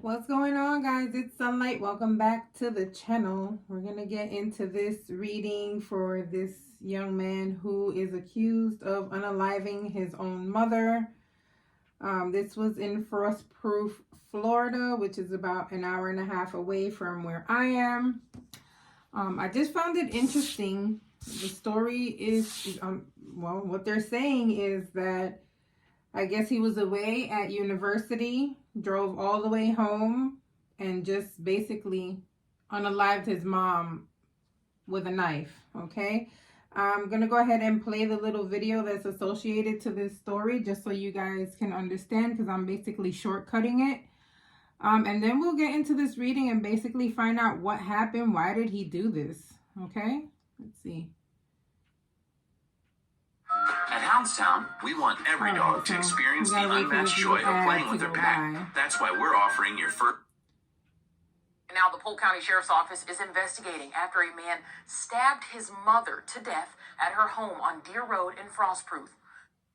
What's going on, guys? It's Sunlight. Welcome back to the channel. We're going to get into this reading for this young man who is accused of unaliving his own mother. This was in Frostproof, Florida, which is about an hour and a half away from where I am. I just found it interesting. The story is, well, what they're saying is that I guess he was away at university, drove all the way home, and just basically unalived his mom with a knife, okay? I'm going to go ahead and play the little video that's associated to this story just so you guys can understand, because I'm basically shortcutting it. And then we'll get into this reading and basically find out what happened. Why did he do this? Okay, let's see. At Houndstown, we want every dog to experience the unmatched joy of playing with their pack. That's why we're offering your first. Now, the Polk County Sheriff's Office is investigating after a man stabbed his mother to death at her home on Deer Road in Frostproof.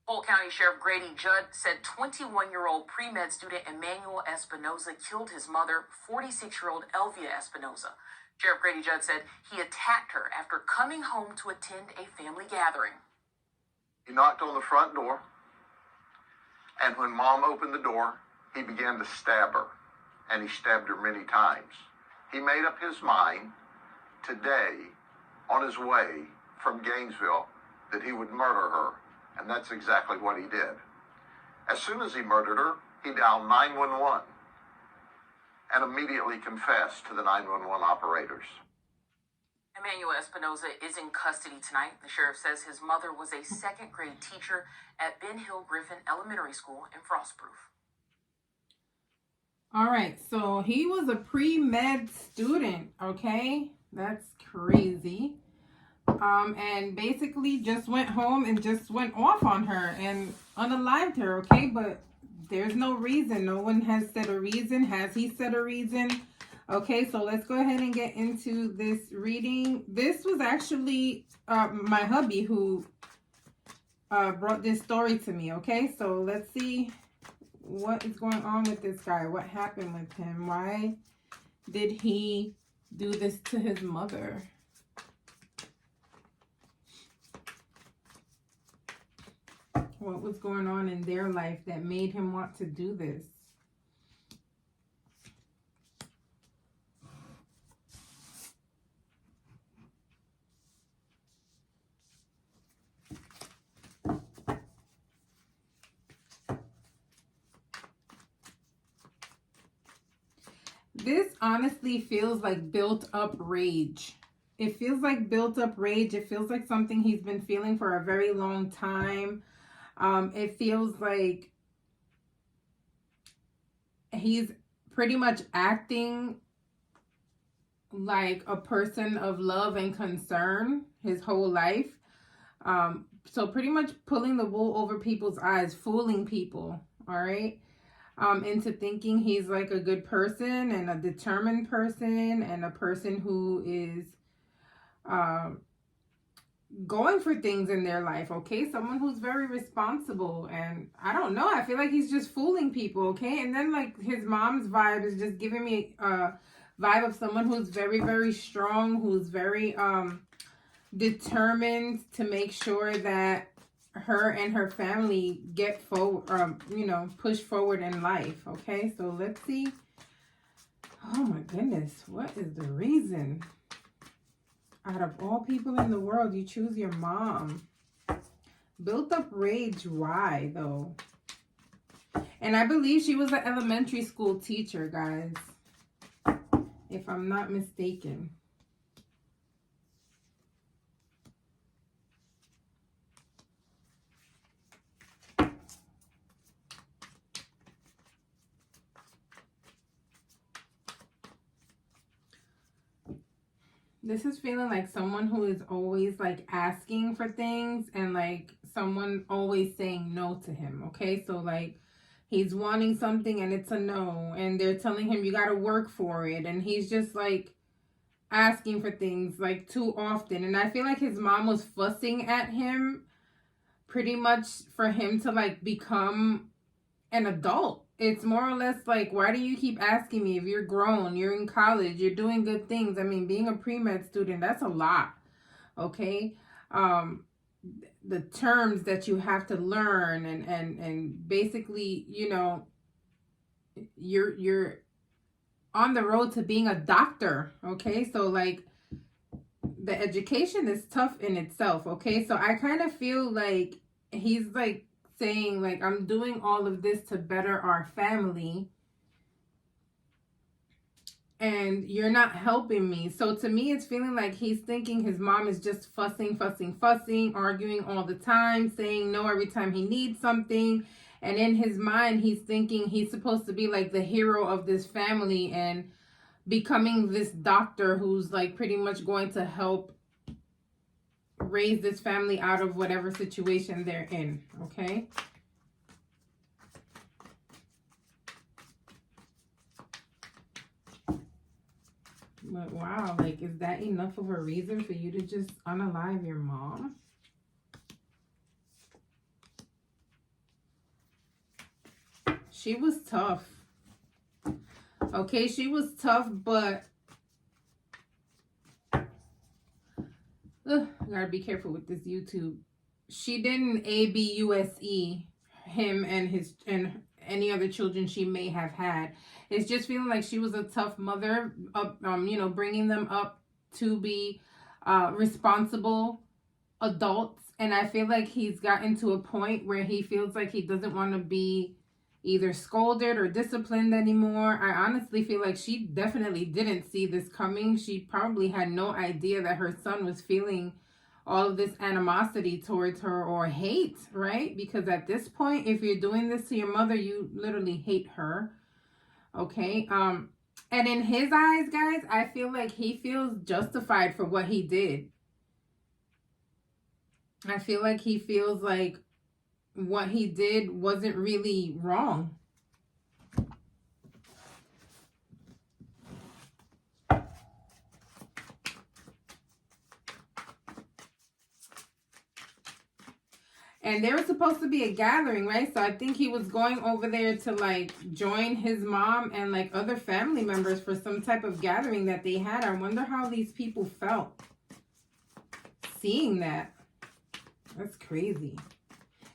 Polk County Sheriff Grady Judd said 21-year-old pre-med student Emmanuel Espinoza killed his mother, 46-year-old Elvia Espinoza. Sheriff Grady Judd said he attacked her after coming home to attend a family gathering. He knocked on the front door, and when Mom opened the door, he began to stab her, and he stabbed her many times. He made up his mind today, on his way from Gainesville, that he would murder her, and that's exactly what he did. As soon as he murdered her, he dialed 911 and immediately confessed to the 911 operators. Emmanuel Espinoza is in custody tonight. The sheriff says his mother was a second-grade teacher at Ben Hill Griffin Elementary School in Frostproof. All right, so he was a pre-med student, okay? That's crazy. And basically just went home and just went off on her and unalived her, okay? But there's no reason. No one has said a reason. Has he said a reason? Okay, so let's go ahead and get into this reading. This was actually my hubby who brought this story to me, okay? So let's see what is going on with this guy. What happened with him? Why did he do this to his mother? What was going on in their life that made him want to do this? This honestly feels like built up rage. It feels like built up rage. It feels like something he's been feeling for a very long time. It feels like he's pretty much acting like a person of love and concern his whole life. So pretty much pulling the wool over people's eyes, fooling people, all right? Into thinking he's like a good person and a determined person and a person who is going for things in their life, okay? Someone who's very responsible. And I don't know, I feel like he's just fooling people, okay? And then like his mom's vibe is just giving me a vibe of someone who's very, very strong, who's very determined to make sure that her and her family get forward, push forward in life, okay? So let's see. Oh my goodness, what is the reason? Out of all people in the world, you choose your mom. Built up rage, why though? And I believe she was an elementary school teacher, guys, if I'm not mistaken. This is feeling like someone who is always like asking for things and like someone always saying no to him, okay? So like he's wanting something and it's a no, and they're telling him you got to work for it, and he's just like asking for things like too often. And I feel like his mom was fussing at him pretty much for him to like become an adult. it's more or less like, why do you keep asking me if you're grown, you're in college, you're doing good things? I mean, being a pre-med student, that's a lot, okay? The terms that you have to learn, and basically, you know, you're on the road to being a doctor, okay? So like, the education is tough in itself, okay? So I kind of feel like he's like saying like, I'm doing all of this to better our family and you're not helping me. So to me, it's feeling like he's thinking his mom is just fussing, arguing all the time, saying no every time he needs something. And in his mind, he's thinking he's supposed to be like the hero of this family and becoming this doctor who's like pretty much going to help raise this family out of whatever situation they're in, okay? But wow, like, is that enough of a reason for you to just unalive your mom? She was tough. Okay, she was tough, but I gotta be careful with this YouTube. She didn't ABUSE him and any other children she may have had. It's just feeling like she was a tough mother, you know, bringing them up to be responsible adults. And I feel like he's gotten to a point where he feels like he doesn't want to be either scolded or disciplined anymore. I honestly feel like she definitely didn't see this coming. She probably had no idea that her son was feeling all of this animosity towards her or hate, right? Because at this point, if you're doing this to your mother, you literally hate her. Okay. And in his eyes, guys, I feel like he feels justified for what he did. I feel like he feels like what he did wasn't really wrong. And there was supposed to be a gathering, right? So I think he was going over there to like join his mom and like other family members for some type of gathering that they had. I wonder how these people felt seeing that. That's crazy.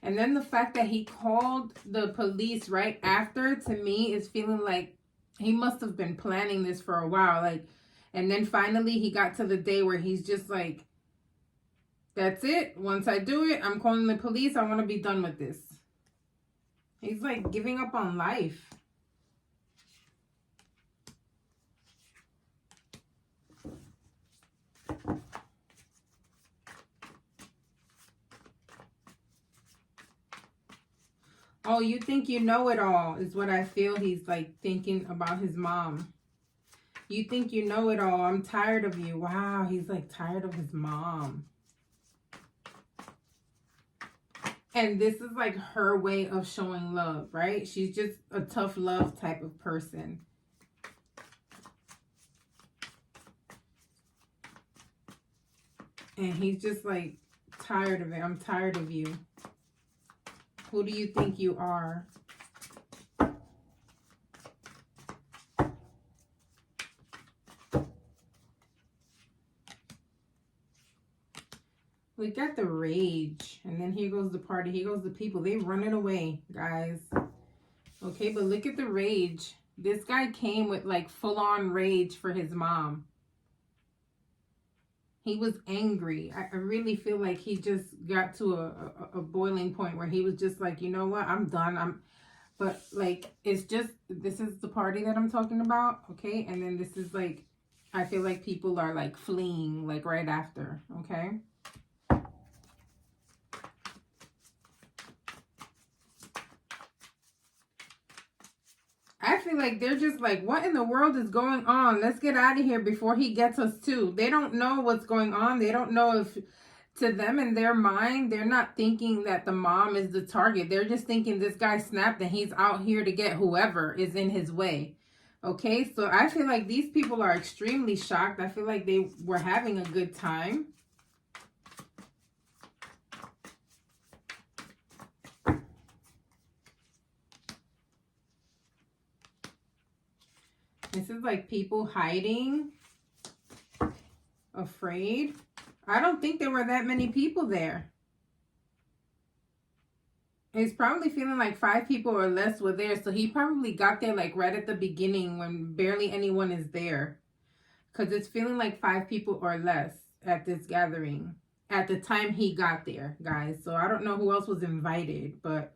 And then the fact that he called the police right after, to me, is feeling like he must have been planning this for a while. Like, and then finally he got to the day where he's just like, that's it. Once I do it, I'm calling the police. I want to be done with this. He's like giving up on life. Oh, you think you know it all is what I feel he's like thinking about his mom. You think you know it all. I'm tired of you. Wow, he's like tired of his mom. And this is like her way of showing love, right? She's just a tough love type of person. And he's just like tired of it. I'm tired of you. Who do you think you are? Look at the rage. And then here goes the party. Here goes the people. They running away, guys. Okay, but look at the rage. This guy came with like full-on rage for his mom. He was angry. I really feel like he just got to a boiling point where he was just like, you know what? I'm done. But like, it's just, this is the party that I'm talking about, okay? And then this is like, I feel like people are like fleeing like right after, okay? I feel like they're just like, what in the world is going on? Let's get out of here before he gets us too. They don't know what's going on. They don't know if, to them in their mind, they're not thinking that the mom is the target. They're just thinking this guy snapped and he's out here to get whoever is in his way. Okay, so I feel like these people are extremely shocked. I feel like they were having a good time. This is like people hiding, afraid. I don't think there were that many people there. He's probably feeling like 5 people or less were there. So he probably got there like right at the beginning when barely anyone is there. Because it's feeling like 5 people or less at this gathering at the time he got there, guys. So I don't know who else was invited, but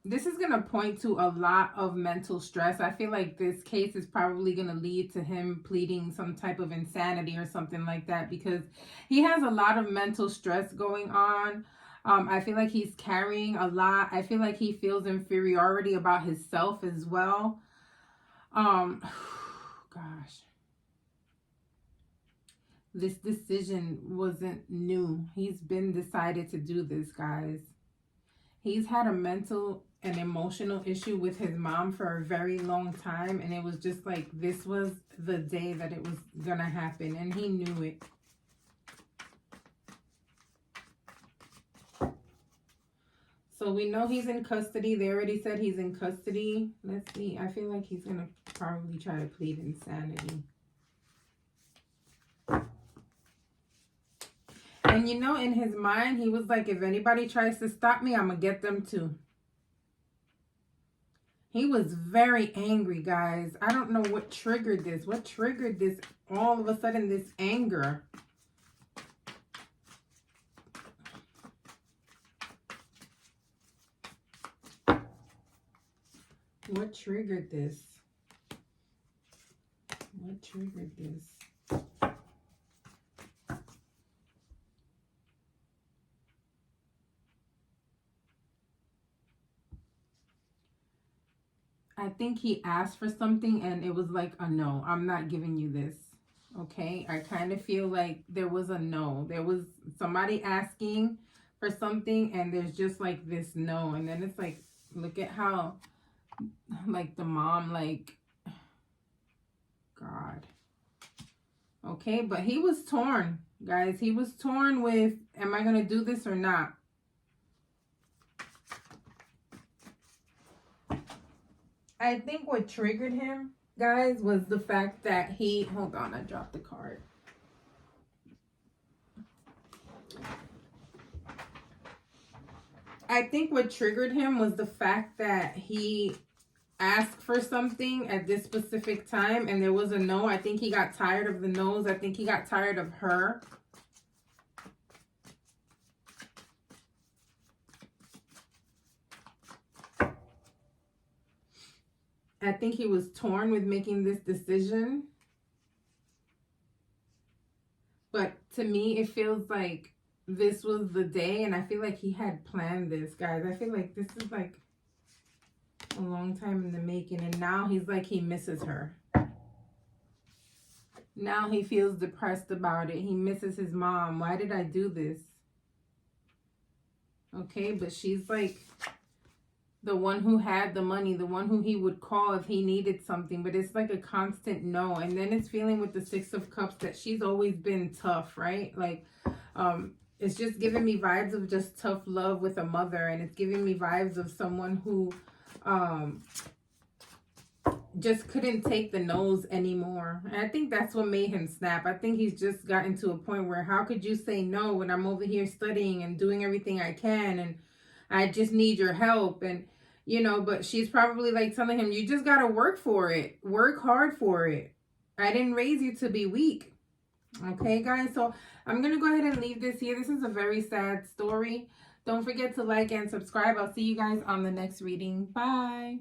this is going to point to a lot of mental stress. I feel like this case is probably going to lead to him pleading some type of insanity or something like that, because he has a lot of mental stress going on. I feel like he's carrying a lot. I feel like he feels inferiority about himself as well. Gosh. This decision wasn't new. He's been decided to do this, guys. He's had a mental and emotional issue with his mom for a very long time, and it was just like this was the day that it was gonna happen, and he knew it. So we know he's in custody. They already said he's in custody. Let's see. I feel like he's gonna probably try to plead insanity. And you know, in his mind, he was like, if anybody tries to stop me, I'm gonna get them too. He was very angry, guys. I don't know what triggered this. What triggered this, all of a sudden, this anger? What triggered this? What triggered this? I think he asked for something and it was like a no. I'm not giving you this. Okay? I kind of feel like there was a no. There was somebody asking for something and there's just like this no. And then it's like, look at how, like the mom, like, God. Okay? But he was torn, guys. He was torn with, am I going to do this or not? I think what triggered him, guys, was the fact that he... Hold on, I dropped the card. I think what triggered him was the fact that he asked for something at this specific time and there was a no. I think he got tired of the no's. I think he got tired of her. I think he was torn with making this decision. But to me, it feels like this was the day, and I feel like he had planned this, guys. I feel like this is like a long time in the making, and now he's like, he misses her. Now he feels depressed about it. He misses his mom. Why did I do this? Okay, but she's like the one who had the money, the one who he would call if he needed something, but it's like a constant no. And then it's feeling with the 6 of Cups that she's always been tough, right? Like, it's just giving me vibes of just tough love with a mother, and it's giving me vibes of someone who just couldn't take the no's anymore. And I think that's what made him snap. I think he's just gotten to a point where, how could you say no when I'm over here studying and doing everything I can, and I just need your help? And, you know, but she's probably like telling him, you just got to work for it. Work hard for it. I didn't raise you to be weak. Okay, guys. So I'm going to go ahead and leave this here. This is a very sad story. Don't forget to like and subscribe. I'll see you guys on the next reading. Bye.